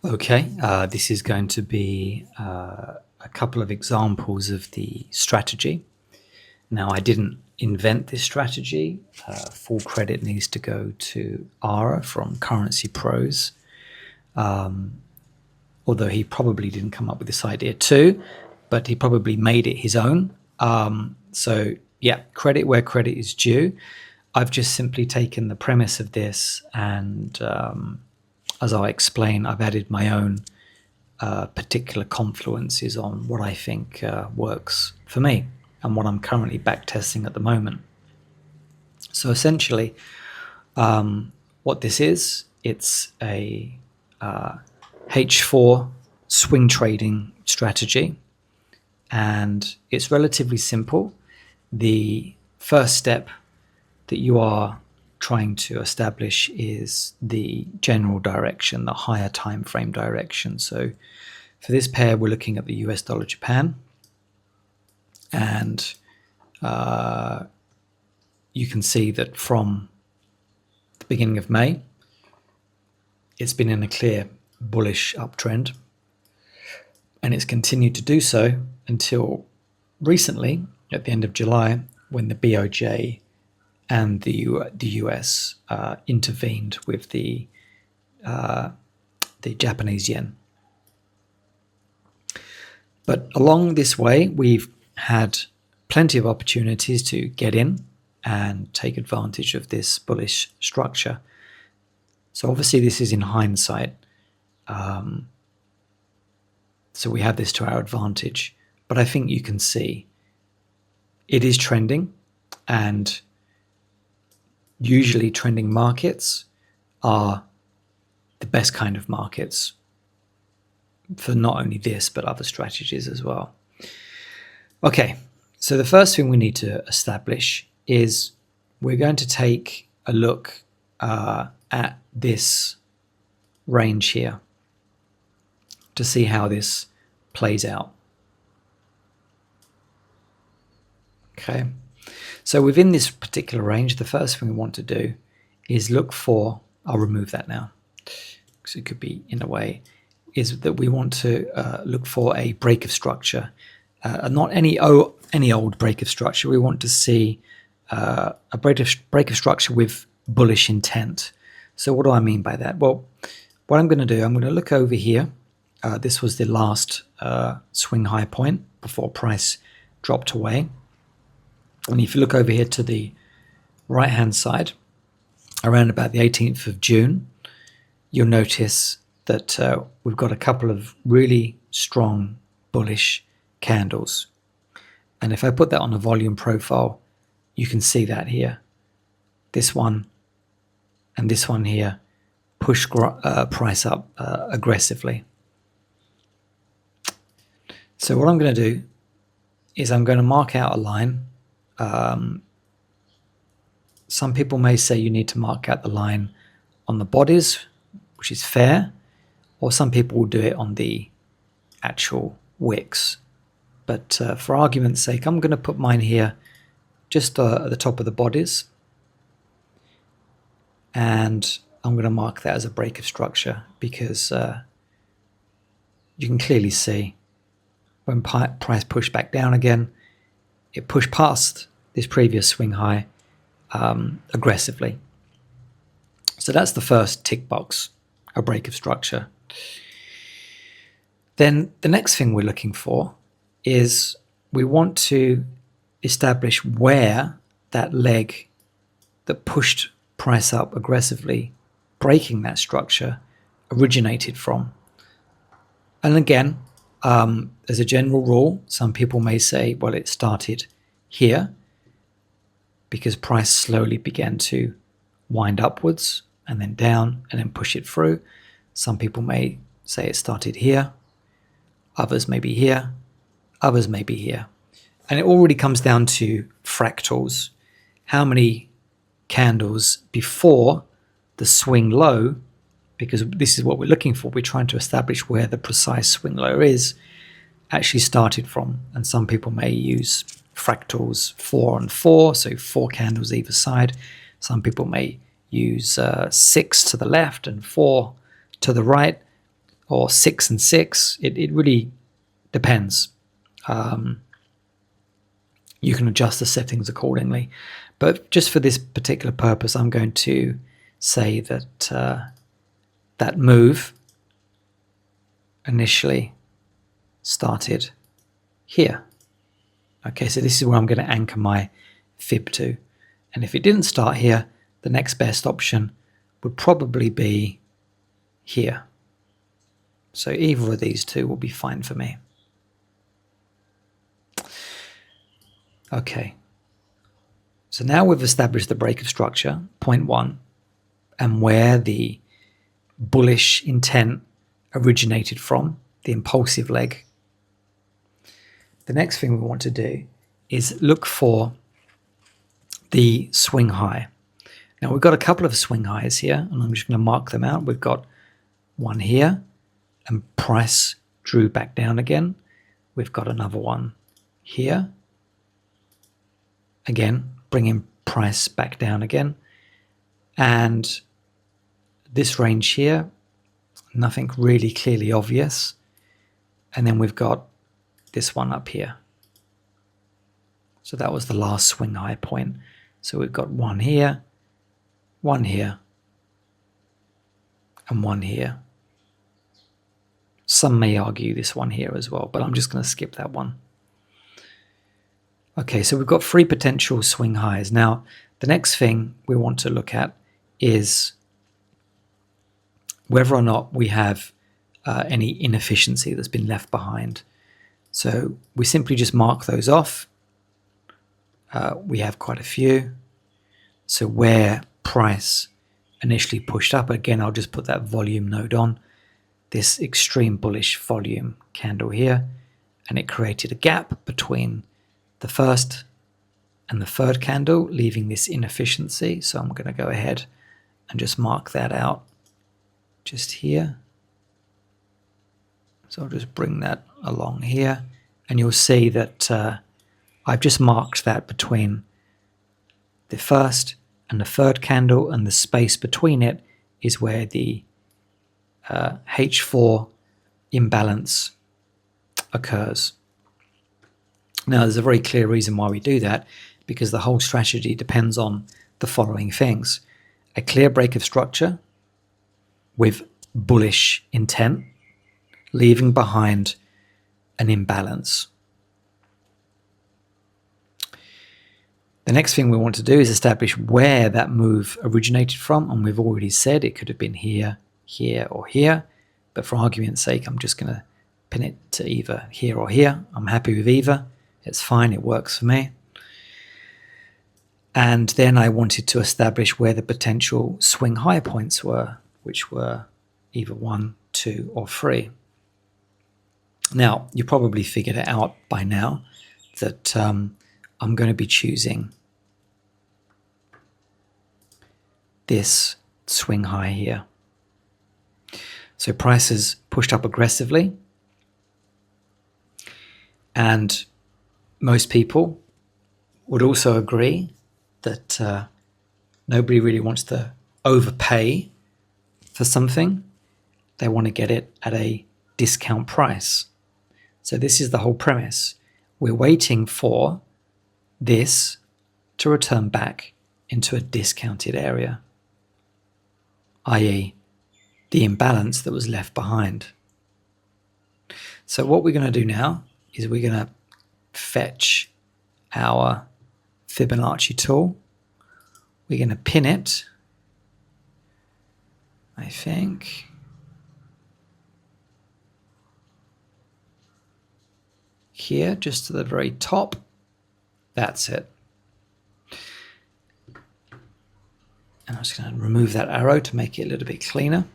Okay, this is going to be a couple of examples of the strategy. Now, I didn't invent this strategy. Full credit needs to go to Ara from Currency Pros, although he probably didn't come up with this idea too, but he probably made it his own. So, yeah, credit where credit is due. I've just simply taken the premise of this and, as I'll explain, I've added my own particular confluences on what I think works for me and what I'm currently backtesting at the moment. So essentially, what this is, it's a H4 swing trading strategy, and it's relatively simple. The first step that you are trying to establish is the general direction, the higher time frame direction. So for this pair, we're looking at the US dollar Japan, and you can see that from the beginning of May, it's been in a clear bullish uptrend, and it's continued to do so until recently, at the end of July, when the BOJ and the US intervened with the Japanese yen. But along this way, we've had plenty of opportunities to get in and take advantage of this bullish structure. So obviously this is in hindsight. So we have this to our advantage. But I think you can see it is trending, and usually trending markets are the best kind of markets for not only this, but other strategies as well. Okay, so the first thing we need to establish is we're going to take a look at this range here to see how this plays out. Okay, so within this particular range, the first thing we want to do is look for, I'll remove that now because it could be in a way, is that we want to look for a break of structure. Not any old break of structure. We want to see a break of structure with bullish intent. So what do I mean by that? Well, what I'm going to do, I'm going to look over here. This was the last swing high point before price dropped away. And if you look over here to the right-hand side, around about the 18th of June, you'll notice that we've got a couple of really strong bullish candles. And if I put that on a volume profile, you can see that here. This one and this one here push price up aggressively. So what I'm going to do is I'm going to mark out a line. Some people may say you need to mark out the line on the bodies, which is fair, or some people will do it on the actual wicks. But for argument's sake, I'm going to put mine here just at the top of the bodies, and I'm going to mark that as a break of structure because you can clearly see when price pushed back down again, it pushed past this previous swing high aggressively. So that's the first tick box, a break of structure. Then the next thing we're looking for is we want to establish where that leg that pushed price up aggressively, breaking that structure, originated from. And again, as a general rule, some people may say, well, it started here because price slowly began to wind upwards and then down and then push it through. Some people may say it started here, others may be here, others may be here. And it all really comes down to fractals. How many candles before the swing low, because this is what we're looking for, we're trying to establish where the precise swing low is, actually started from. And some people may use fractals 4 on 4, so 4 candles either side. Some people may use 6 to the left and 4 to the right. or 6 and 6. It really depends. You can adjust the settings accordingly. But just for this particular purpose, I'm going to say that that move initially started here. Okay, so this is where I'm going to anchor my fib to. And if it didn't start here, the next best option would probably be here. So either of these two will be fine for me. Okay, so now we've established the break of structure, point 1, and where the bullish intent originated from, the impulsive leg. The next thing we want to do is look for the swing high. Now we've got a couple of swing highs here, and I'm just going to mark them out. We've got one here, and price drew back down again. We've got another one here. Again, bringing price back down again. And this range here, nothing really clearly obvious. And then we've got this one up here. So that was the last swing high point. So we've got one here, and one here. Some may argue this one here as well, but I'm just going to skip that one. Okay, so we've got 3 potential swing highs. Now, the next thing we want to look at is whether or not we have any inefficiency that's been left behind. So we simply just mark those off. We have quite a few. So where price initially pushed up, again, I'll just put that volume node on, this extreme bullish volume candle here, and it created a gap between the first and the third candle, leaving this inefficiency. So I'm going to go ahead and just mark that out just here. So I'll just bring that along here, and you'll see that I've just marked that between the first and the third candle, and the space between it is where the H4 imbalance occurs. Now, there's a very clear reason why we do that, because the whole strategy depends on the following things: a clear break of structure with bullish intent, leaving behind an imbalance. The next thing we want to do is establish where that move originated from, and we've already said it could have been here, here, or here, but for argument's sake, I'm just going to pin it to either here or here. I'm happy with either. It's fine, it works for me. And then I wanted to establish where the potential swing high points were, which were either 1, 2, or 3. Now, you probably figured it out by now that I'm going to be choosing this swing high here. So prices pushed up aggressively, and most people would also agree that nobody really wants to overpay for something. They want to get it at a discount price. So this is the whole premise. We're waiting for this to return back into a discounted area, i.e. the imbalance that was left behind. So what we're going to do now is we're going to fetch our Fibonacci tool. We're going to pin it, I think, here, just to the very top. That's it. And I'm just going to remove that arrow to make it a little bit cleaner.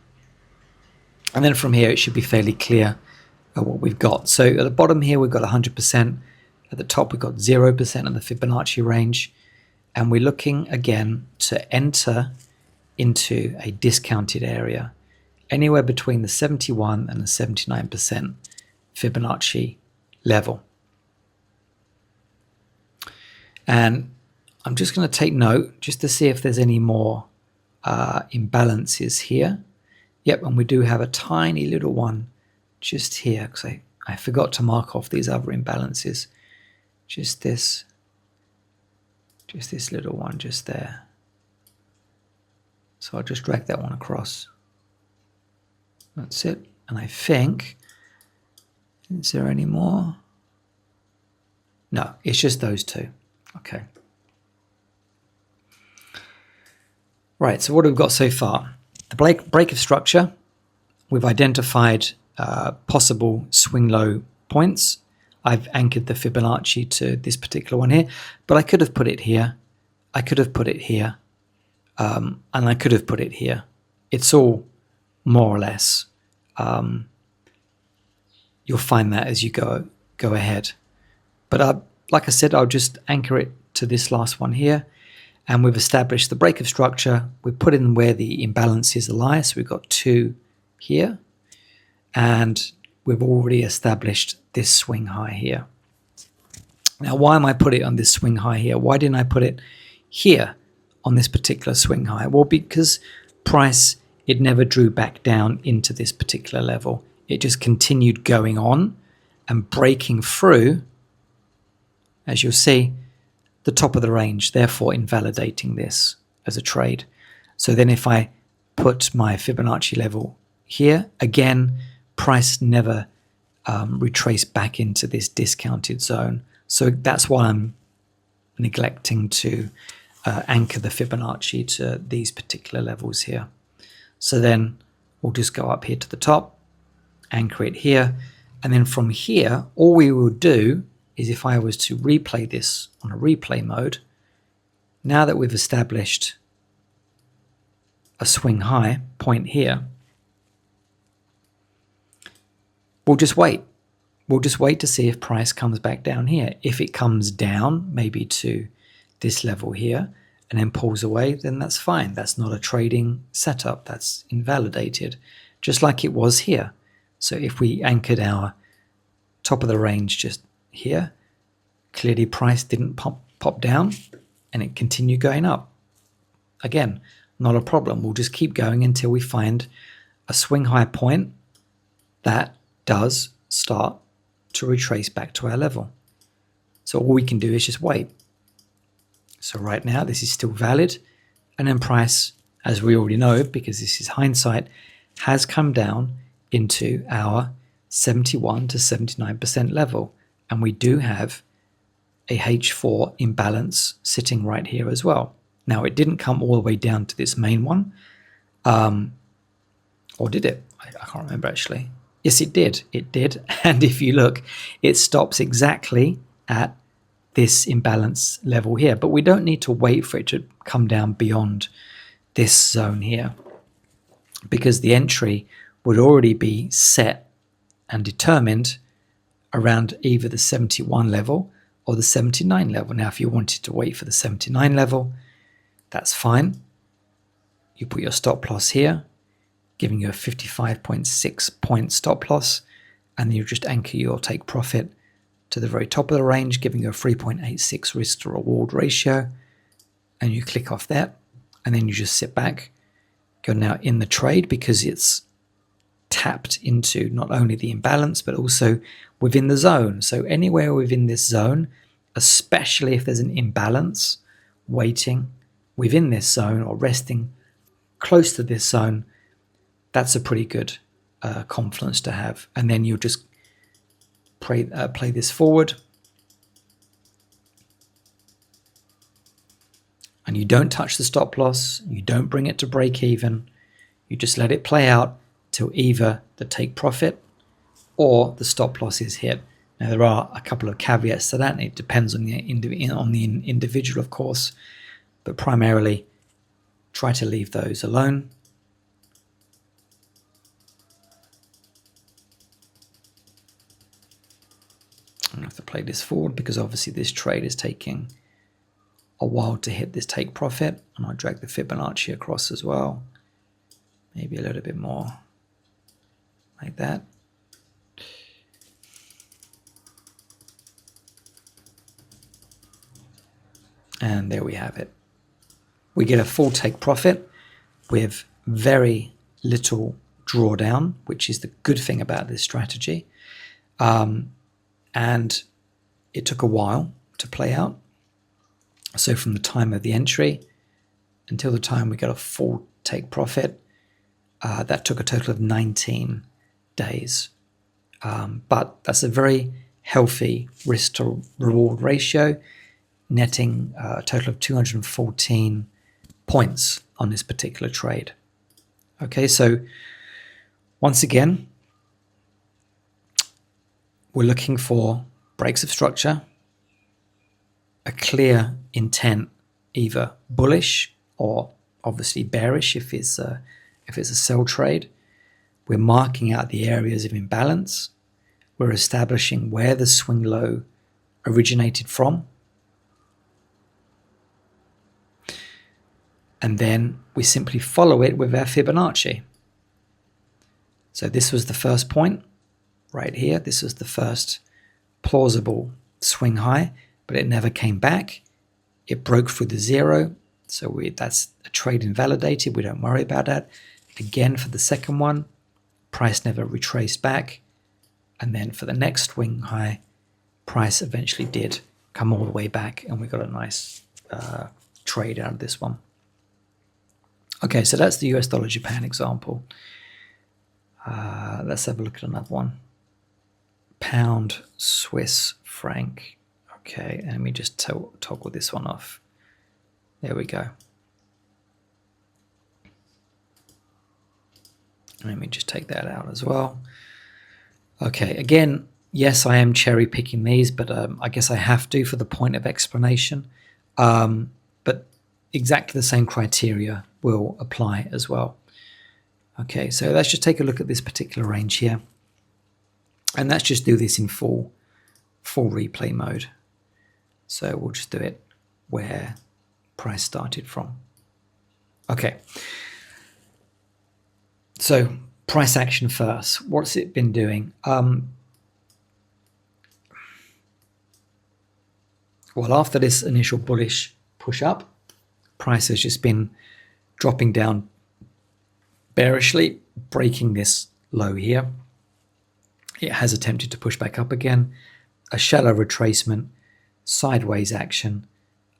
And then from here, it should be fairly clear what we've got. So at the bottom here, we've got 100%. At the top, we've got 0% of the Fibonacci range. And we're looking again to enter into a discounted area, anywhere between the 71 and the 79% Fibonacci level. And I'm just going to take note just to see if there's any more imbalances here. Yep, and we do have a tiny little one just here, because I forgot to mark off these other imbalances. Just this little one just there. So I'll just drag that one across. That's it. And I think, is there any more? No, it's just those two. Okay. Right, so what have we got so far? The break of structure, we've identified possible swing low points. I've anchored the Fibonacci to this particular one here, but I could have put it here. I could have put it here. And I could have put it here. It's all more or less. You'll find that as you go ahead. But like I said, I'll just anchor it to this last one here. And we've established the break of structure. We've put in where the imbalances lie. So we've got 2 here. And we've already established this swing high here. Now, why am I putting it on this swing high here? Why didn't I put it here on this particular swing high? Well, because price, it never drew back down into this particular level. It just continued going on and breaking through, as you'll see, the top of the range, therefore invalidating this as a trade. So then if I put my Fibonacci level here, again, price never retraced back into this discounted zone. So that's why I'm neglecting to anchor the Fibonacci to these particular levels here. So then we'll just go up here to the top, anchor it here, and then from here, all we will do is if I was to replay this on a replay mode, now that we've established a swing high point here, we'll just wait. We'll just wait to see if price comes back down here. If it comes down, maybe to this level here, and then pulls away, then that's fine. That's not a trading setup. That's invalidated, just like it was here. So if we anchored our top of the range just here, clearly price didn't pop down and it continued going up. Again, not a problem. We'll just keep going until we find a swing high point that does start to retrace back to our level. So all we can do is just wait. So right now this is still valid, and then price, as we already know, because this is hindsight, has come down into our 71 to 79% level, and we do have a H4 imbalance sitting right here as well. Now it didn't come all the way down to this main one, or did it? I can't remember actually. Yes, it did. It did. And if you look, it stops exactly at this imbalance level here. But we don't need to wait for it to come down beyond this zone here, because the entry would already be set and determined around either the 71 level or the 79 level. Now, if you wanted to wait for the 79 level, that's fine. You put your stop loss here, giving you a 55.6 point stop loss, and then you just anchor your take profit to the very top of the range, giving you a 3.86 risk to reward ratio, and you click off that, and then you just sit back. You're now in the trade because it's tapped into not only the imbalance but also within the zone. So anywhere within this zone, especially if there's an imbalance waiting within this zone or resting close to this zone, that's a pretty good confluence to have. And then you'll just play this forward, and you don't touch the stop loss, you don't bring it to break even, you just let it play out till either the take profit or the stop loss is hit. Now there are a couple of caveats to that, and it depends on the individual, of course, but primarily try to leave those alone. I'm going to have to play this forward because obviously this trade is taking a while to hit this take profit, and I'll drag the Fibonacci across as well, maybe a little bit more like that. And there we have it. We get a full take profit with very little drawdown, which is the good thing about this strategy. And it took a while to play out. So from the time of the entry until the time we got a full take profit, that took a total of 19 days. But that's a very healthy risk to reward ratio, netting a total of 214 points on this particular trade. Okay, so once again, we're looking for breaks of structure, a clear intent, either bullish or obviously bearish if it's a sell trade. We're marking out the areas of imbalance. We're establishing where the swing low originated from. And then we simply follow it with our Fibonacci. So this was the first point right here. This was the first plausible swing high, but it never came back. It broke through the zero. So that's a trade invalidated. We don't worry about that. Again, for the second one, price never retraced back. And then for the next swing high, price eventually did come all the way back, and we got a nice trade out of this one. Okay, so that's the US dollar Japan example. Let's have a look at another one. Pound Swiss franc. Okay, let me just toggle this one off. There we go. Let me just take that out as well. Okay, again, yes, I am cherry picking these, but I guess I have to for the point of explanation. But exactly the same criteria will apply as well. Okay, so let's just take a look at this particular range here. And let's just do this in full replay mode. So we'll just do it where price started from. Okay. So price action first. What's it been doing? Well, after this initial bullish push up, price has just been dropping down bearishly, breaking this low here. It has attempted to push back up again, a shallow retracement, sideways action,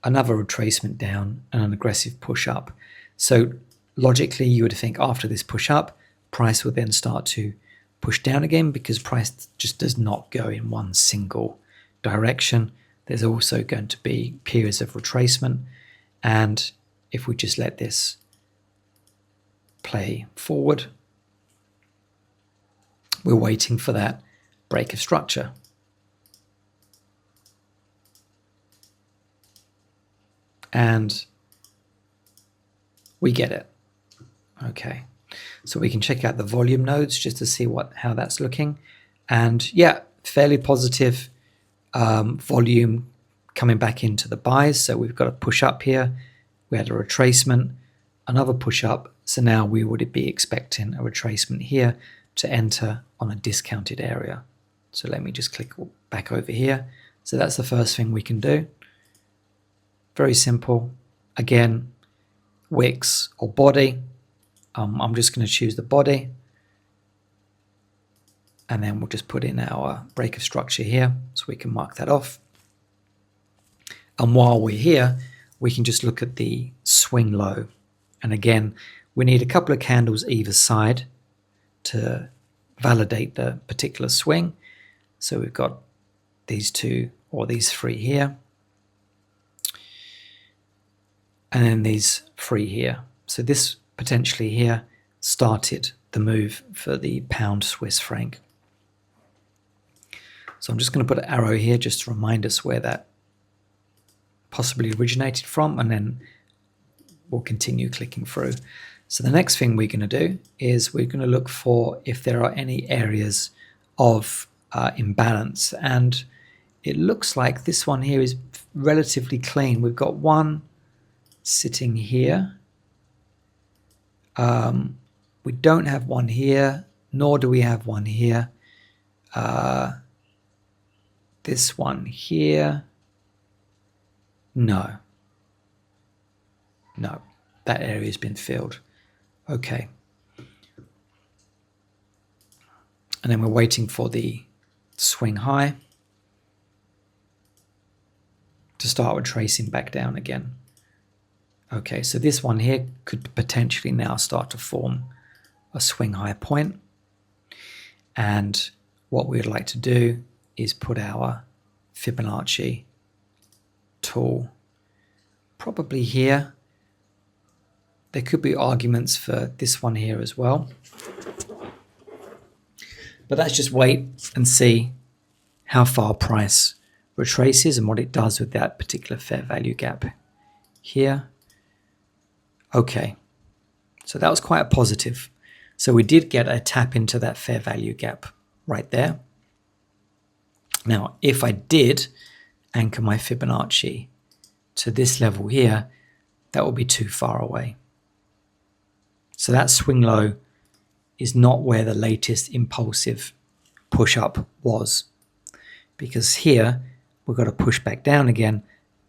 another retracement down, and an aggressive push up. So logically, you would think after this push up, price will then start to push down again, because price just does not go in one single direction. There's also going to be periods of retracement. And if we just let this play forward, we're waiting for that break of structure. And we get it. Okay, so we can check out the volume nodes just to see how that's looking. And yeah, fairly positive volume coming back into the buys. So we've got a push up here. We had a retracement, another push up. So now we would be expecting a retracement here to enter on a discounted area. So let me just click back over here. So that's the first thing we can do. Very simple. Again, wicks or body. I'm just going to choose the body. And then we'll just put in our break of structure here so we can mark that off. And while we're here, we can just look at the swing low. And again, we need a couple of candles either side to validate the particular swing. So we've got these two or these three here. And then these three here. So this potentially here started the move for the pound Swiss franc. So I'm just going to put an arrow here just to remind us where that possibly originated from, and then we'll continue clicking through. So the next thing we're going to do is we're going to look for if there are any areas of imbalance. And it looks like this one here is relatively clean. We've got one sitting here. We don't have one here, nor do we have one here. This one here. No, that area has been filled. Okay. And then we're waiting for the swing high to start retracing back down again. Okay, so this one here could potentially now start to form a swing high point. And what we'd like to do is put our Fibonacci tool probably here. There could be arguments for this one here as well. But let's just wait and see how far price retraces and what it does with that particular fair value gap here. Okay, so that was quite a positive. So we did get a tap into that fair value gap right there. Now, if I did anchor my Fibonacci to this level here, that will be too far away. So that swing low is not where the latest impulsive push up was, because here we've got to push back down again,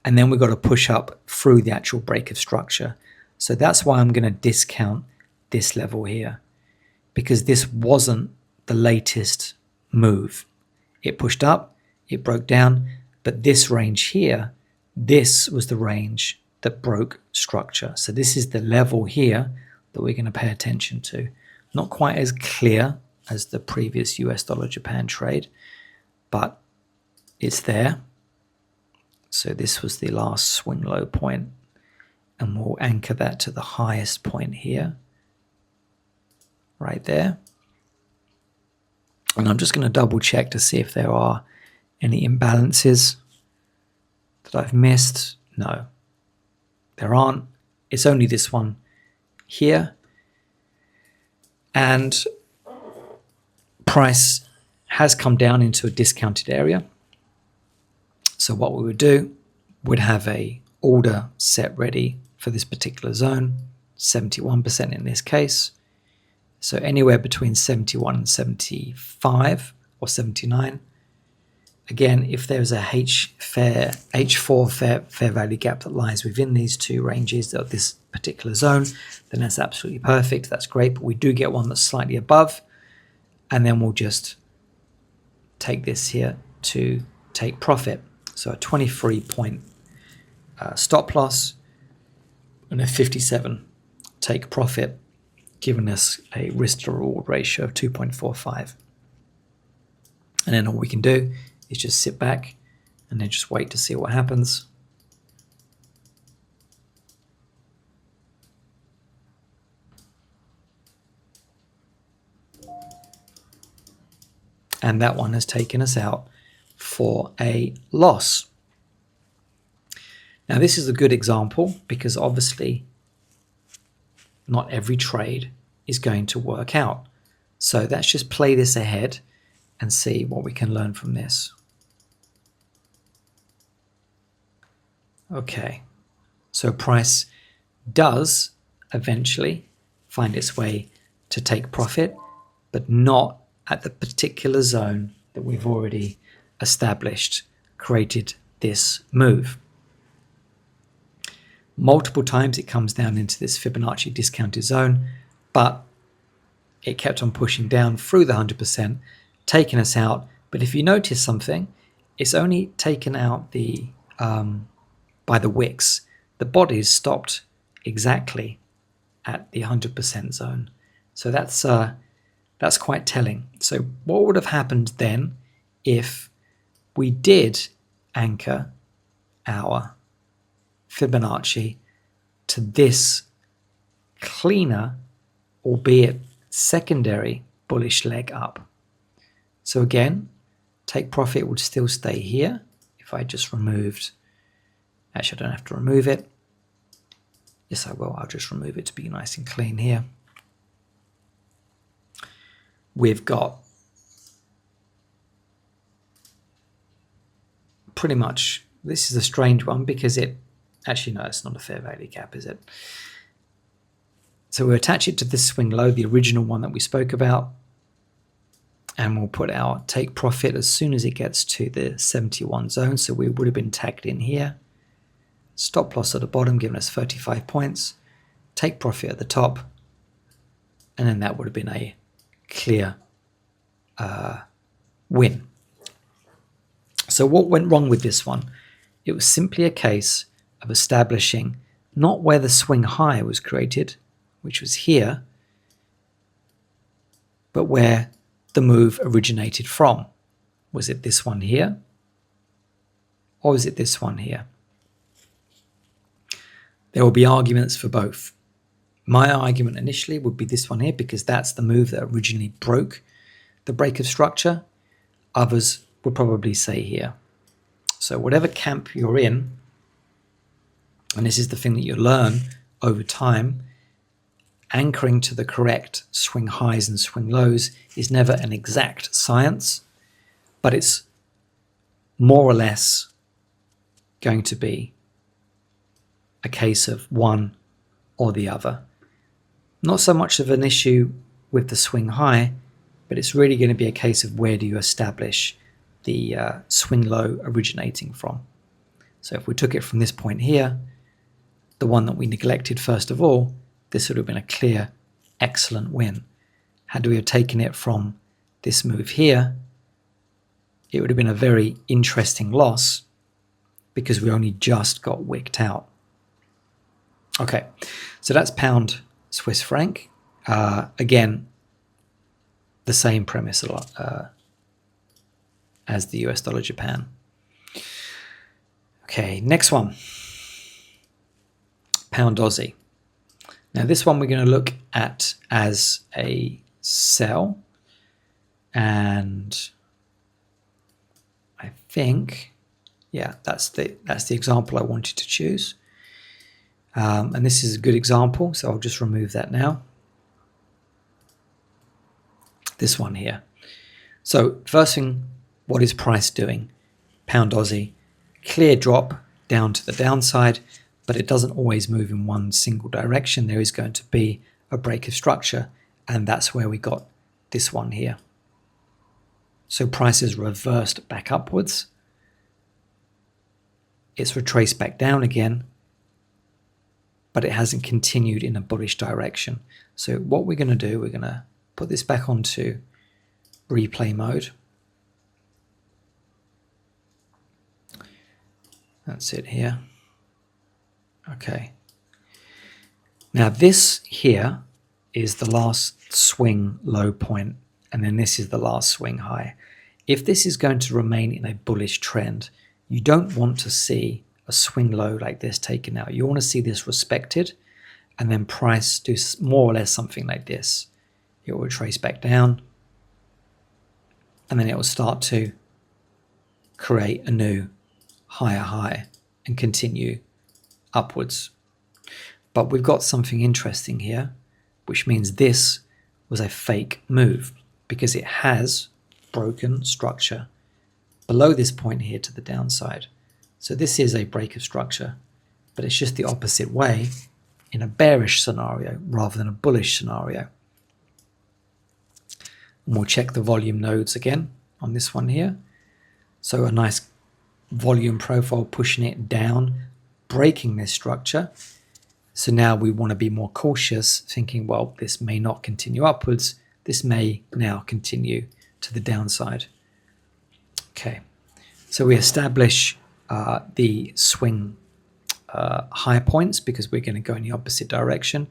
and then we've got to push up through the actual break of structure. So that's why I'm going to discount this level here, because this wasn't the latest move. It pushed up, it broke down, but this range here, this was the range that broke structure. So this is the level here that we're going to pay attention to. Not quite as clear as the previous US dollar Japan trade, but it's there. So this was the last swing low point, and we'll anchor that to the highest point here, right there. And I'm just going to double check to see if there are any imbalances that I've missed. No, there aren't. It's only this one here. And price has come down into a discounted area. So what we would do, we'd have a order set ready for this particular zone, 71% in this case. So anywhere between 71 and 75 or 79. Again, if there's a H4 fair value gap that lies within these two ranges of this particular zone, then that's absolutely perfect. That's great. But we do get one that's slightly above, and then we'll just take this here to take profit. So a 23-point stop loss and a 57 take profit, giving us a risk to reward ratio of 2.45. And then all we can do is just sit back and then just wait to see what happens. And that one has taken us out for a loss. Now this is a good example because obviously not every trade is going to work out. So let's just play this ahead and see what we can learn from this. Okay, so price does eventually find its way to take profit, but not at the particular zone that we've already established, created this move. Multiple times it comes down into this Fibonacci discounted zone, but it kept on pushing down through the 100%, taking us out. But if you notice something, it's only taken out the by the wicks. The bodies stopped exactly at the 100% zone. So that's quite telling. So what would have happened then if we did anchor our Fibonacci to this cleaner, albeit secondary, bullish leg up? So again, take profit would still stay here. If I just removed, actually I don't have to remove it. Yes, I will. I'll just remove it to be nice and clean here. We've got pretty much, this is a strange one because it, actually no, it's not a fair value gap, is it? So we'll attach it to this swing low, the original one that we spoke about, and we'll put our take profit as soon as it gets to the 71 zone. So we would have been tagged in here. Stop loss at the bottom, giving us 35 points. Take profit at the top. And then that would have been a clear win. So what went wrong with this one? It was simply a case of establishing not where the swing high was created, which was here, but where the move originated from. Was it this one here? Or is it this one here? There will be arguments for both. My argument initially would be this one here because that's the move that originally broke the break of structure. Others would probably say here. So whatever camp you're in, and this is the thing that you learn over time, anchoring to the correct swing highs and swing lows is never an exact science, but it's more or less going to be a case of one or the other. Not so much of an issue with the swing high, but it's really going to be a case of where do you establish the swing low originating from. So if we took it from this point here, the one that we neglected first of all, this would have been a clear, excellent win. Had we have taken it from this move here, it would have been a very interesting loss because we only just got wicked out. Okay, so that's pound Swiss franc. Again, the same premise as the US dollar Japan. Okay, next one. Pound Aussie. Now this one we're going to look at as a sell, and I think, yeah, that's the example I wanted to choose. And this is a good example, so I'll just remove that now. This one here. So first thing, what is price doing? Pound Aussie, clear drop down to the downside, but it doesn't always move in one single direction. There is going to be a break of structure, and that's where we got this one here. So price is reversed back upwards. It's retraced back down again, but it hasn't continued in a bullish direction. So what we're going to do, we're going to put this back onto replay mode. That's it here. Okay. Now this here is the last swing low point, and then this is the last swing high. If this is going to remain in a bullish trend, you don't want to see a swing low like this taken out. You want to see this respected, and then price do more or less something like this. It will trace back down, and then it will start to create a new higher high and continue upwards. But we've got something interesting here, which means this was a fake move because it has broken structure below this point here to the downside. So this is a break of structure, but it's just the opposite way in a bearish scenario rather than a bullish scenario. And we'll check the volume nodes again on this one here. So a nice volume profile pushing it down, breaking this structure. So now we want to be more cautious, thinking, well, this may not continue upwards. This may now continue to the downside. Okay, so we establish the swing high points because we're going to go in the opposite direction.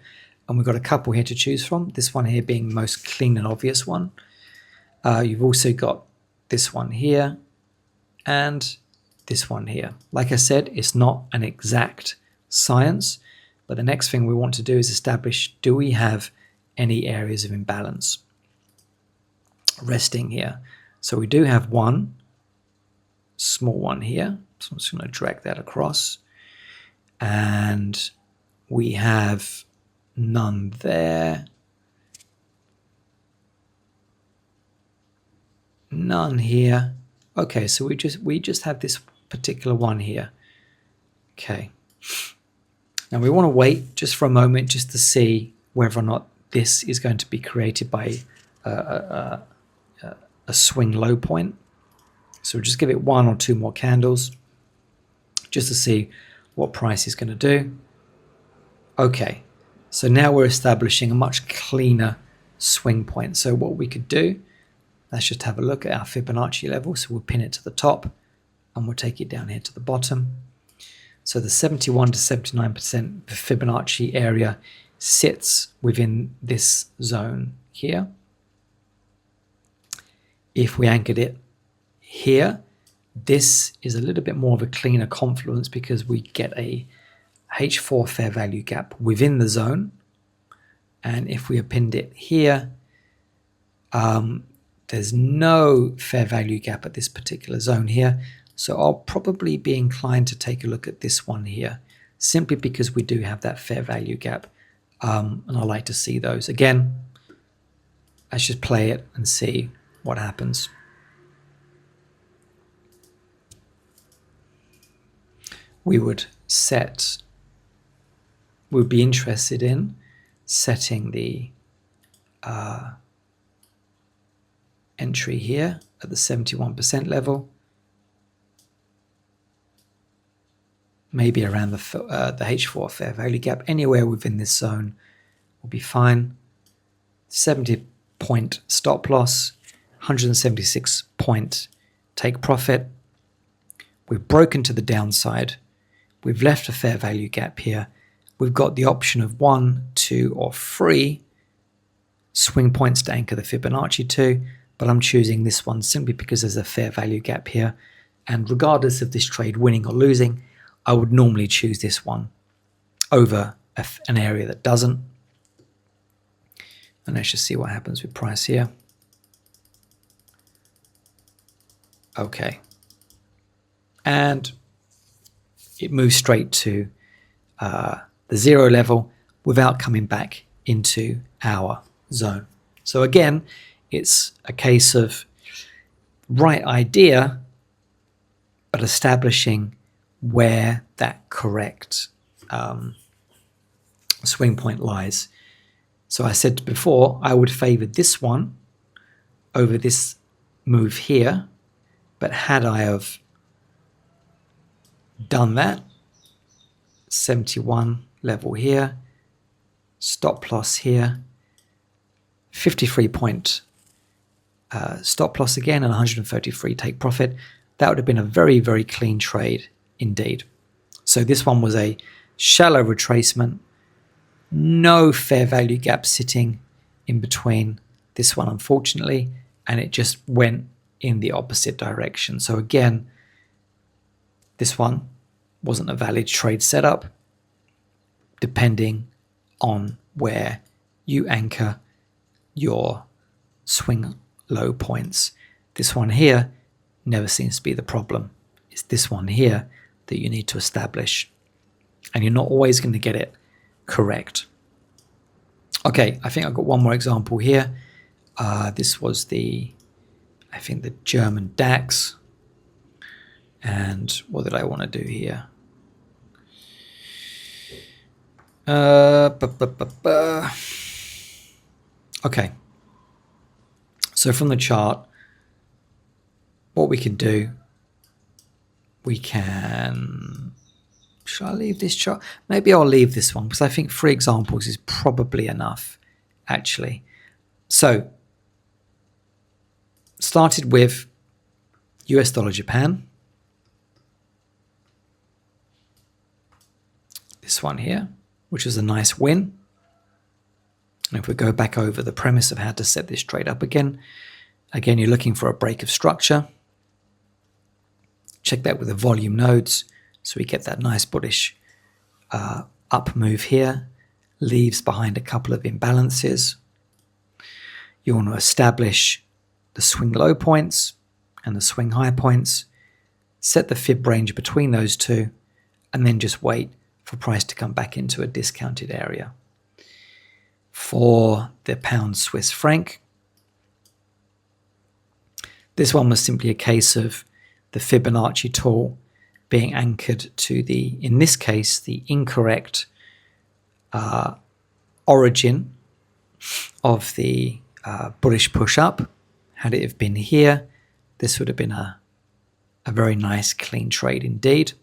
And we've got a couple here to choose from. This one here being the most clean and obvious one. You've also got this one here and this one here. Like I said, it's not an exact science, but the next thing we want to do is establish, do we have any areas of imbalance resting here? So we do have one small one here. So I'm just going to drag that across. And we have none there. None here. Okay, so we just have this particular one here. Okay. Now we want to wait just for a moment just to see whether or not this is going to be created by a swing low point. So we'll just give it one or two more candles just to see what price is going to do. Okay, so now we're establishing a much cleaner swing point. So what we could do, let's just have a look at our Fibonacci level. So we'll pin it to the top and we'll take it down here to the bottom. So the 71 to 79% Fibonacci area sits within this zone here. If we anchored it here, this is a little bit more of a cleaner confluence because we get a H4 fair value gap within the zone. And if we had pinned it here, there's no fair value gap at this particular zone here. So I'll probably be inclined to take a look at this one here, simply because we do have that fair value gap. And I like to see those. Again, let's just play it and see what happens. We would be interested in setting the entry here at the 71% level, maybe around the H4 fair value gap. Anywhere within this zone will be fine. 70-point stop loss, 176-point take profit. We've broken to the downside. We've left a fair value gap here. We've got the option of 1, 2, or 3 swing points to anchor the Fibonacci to, but I'm choosing this one simply because there's a fair value gap here. And regardless of this trade winning or losing, I would normally choose this one over an area that doesn't. And let's just see what happens with price here. Okay. And it moves straight to the 0 level without coming back into our zone. So again, it's a case of right idea, but establishing where that correct swing point lies. So I said before, I would favor this one over this move here, but had I have done that, 71 level here, stop loss here, 53-point stop loss again, and 133 take profit. That would have been a very, very clean trade indeed. So this one was a shallow retracement, no fair value gap sitting in between this one, unfortunately, and it just went in the opposite direction. So again, this one wasn't a valid trade setup, depending on where you anchor your swing low points. This one here never seems to be the problem. It's this one here that you need to establish, and you're not always going to get it correct. Okay, I think I've got one more example here. This was the German DAX. And what did I want to do here? Okay. So from the chart, what we can do, shall I leave this chart? Maybe I'll leave this one because I think 3 examples is probably enough, actually. So, started with US dollar Japan. This one here, which was a nice win. And if we go back over the premise of how to set this trade up again, you're looking for a break of structure. Check that with the volume nodes. So we get that nice bullish up move here, leaves behind a couple of imbalances. You want to establish the swing low points and the swing high points, set the fib range between those two, and then just wait for price to come back into a discounted area. For the pound Swiss franc, this one was simply a case of the Fibonacci tool being anchored to the, in this case, the incorrect origin of the bullish push up. Had it have been here, this would have been a very nice clean trade indeed,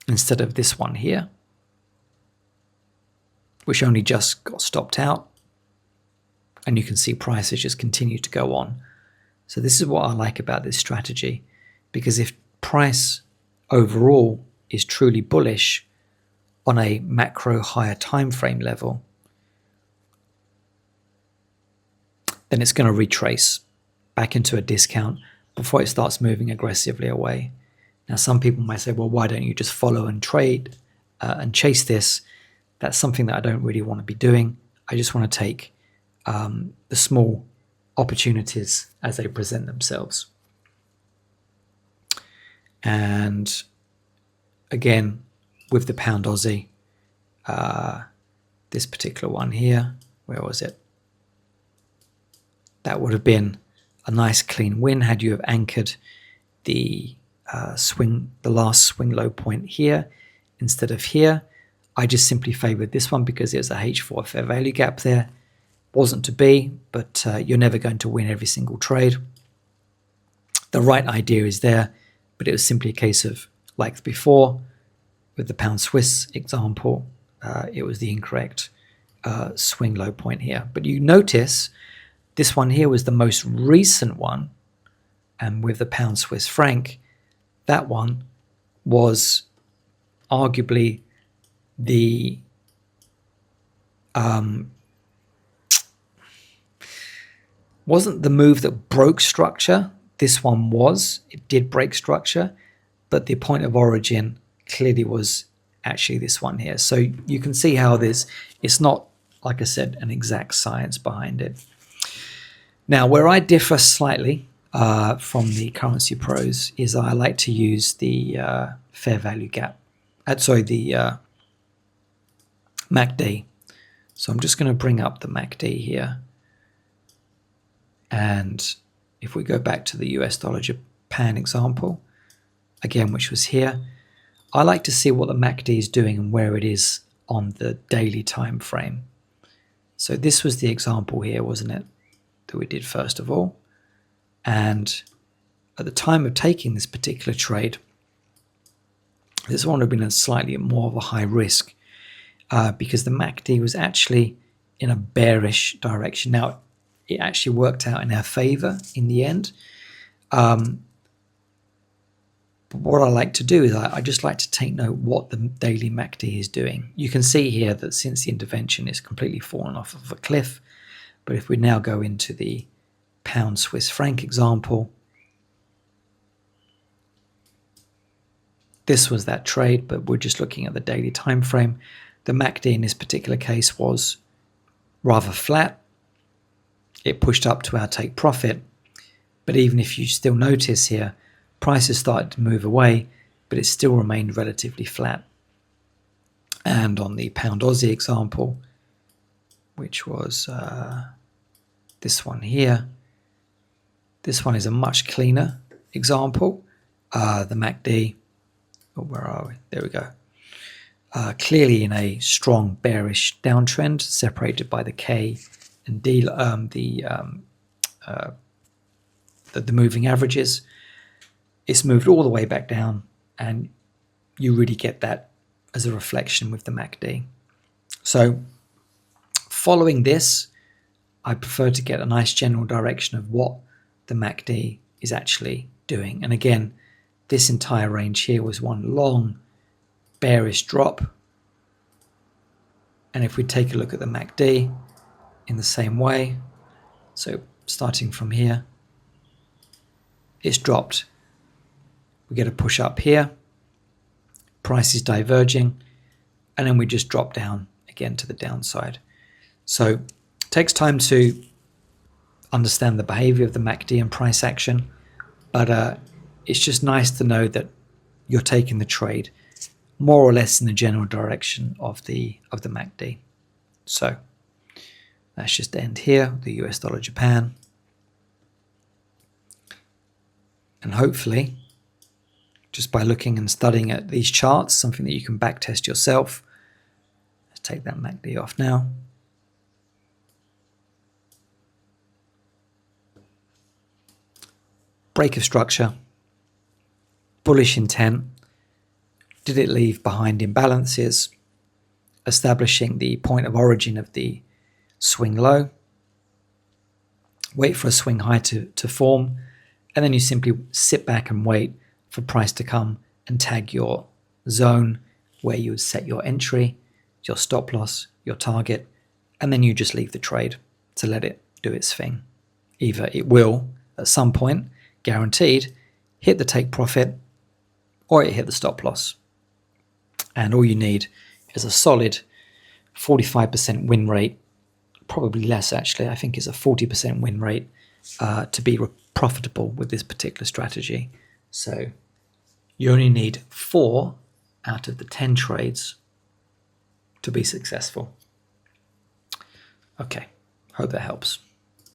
instead of this one here, which only just got stopped out. And you can see prices just continue to go on. So this is what I like about this strategy, because if price overall is truly bullish on a macro higher time frame level, then it's going to retrace back into a discount before it starts moving aggressively away. Now, some people might say, well, why don't you just follow and trade and chase this? That's something that I don't really want to be doing. I just want to take the small opportunities as they present themselves. And again, with the pound Aussie, this particular one here, where was it? That would have been a nice clean win had you have anchored the last swing low point here instead of here. I just simply favored this one because there's a H4 fair value gap there. Wasn't to be, but you're never going to win every single trade. The right idea is there, but it was simply a case of, like before, with the pound Swiss example, it was the incorrect swing low point here. But you notice this one here was the most recent one, and with the pound Swiss franc, that one was arguably the wasn't the move that broke structure. This one was. It did break structure, but the point of origin clearly was actually this one here. So you can see how it's not, like I said, an exact science behind it. Now, where I differ slightly from the currency pros is I like to use the fair value gap. The MACD. So I'm just going to bring up the MACD here. And if we go back to the US dollar Japan example, again, which was here, I like to see what the MACD is doing and where it is on the daily time frame. So this was the example here, wasn't it, that we did first of all. And at the time of taking this particular trade, this one would have been a slightly more of a high risk because the MACD was actually in a bearish direction. Now, it actually worked out in our favor in the end. But what I like to do is I just like to take note what the daily MACD is doing. You can see here that since the intervention, it's completely fallen off of a cliff. But if we now go into the pound Swiss franc example, this was that trade, but we're just looking at the daily time frame. The MACD in this particular case was rather flat. It pushed up to our take profit, but even if you still notice here, prices started to move away, but it still remained relatively flat. And on the pound Aussie example, which was this one here, this one is a much cleaner example. The MACD, where are we? There we go. Clearly in a strong bearish downtrend, separated by the K and D, the moving averages. It's moved all the way back down, and you really get that as a reflection with the MACD. So following this, I prefer to get a nice general direction of what the MACD is actually doing. And again, this entire range here was one long bearish drop. And if we take a look at the MACD in the same way, so starting from here, it's dropped. We get a push up here, price is diverging, and then we just drop down again to the downside. So it takes time to understand the behavior of the MACD and price action, but it's just nice to know that you're taking the trade more or less in the general direction of the MACD. So let's just end here, the US dollar Japan. And hopefully, just by looking and studying at these charts, something that you can backtest yourself. Let's take that MACD off now. Break of structure, bullish intent. Did it leave behind imbalances, establishing the point of origin of the swing low? wait for a swing high to form, and then you simply sit back and wait for price to come and tag your zone where you would set your entry, your stop loss, your target, and then you just leave the trade to let it do its thing. Either it will, at some point, guaranteed, hit the take profit, or it hit the stop loss. And all you need is a solid 45% win rate, probably less actually, I think it's a 40% win rate to be profitable with this particular strategy. So you only need 4 out of the 10 trades to be successful. Okay, hope that helps.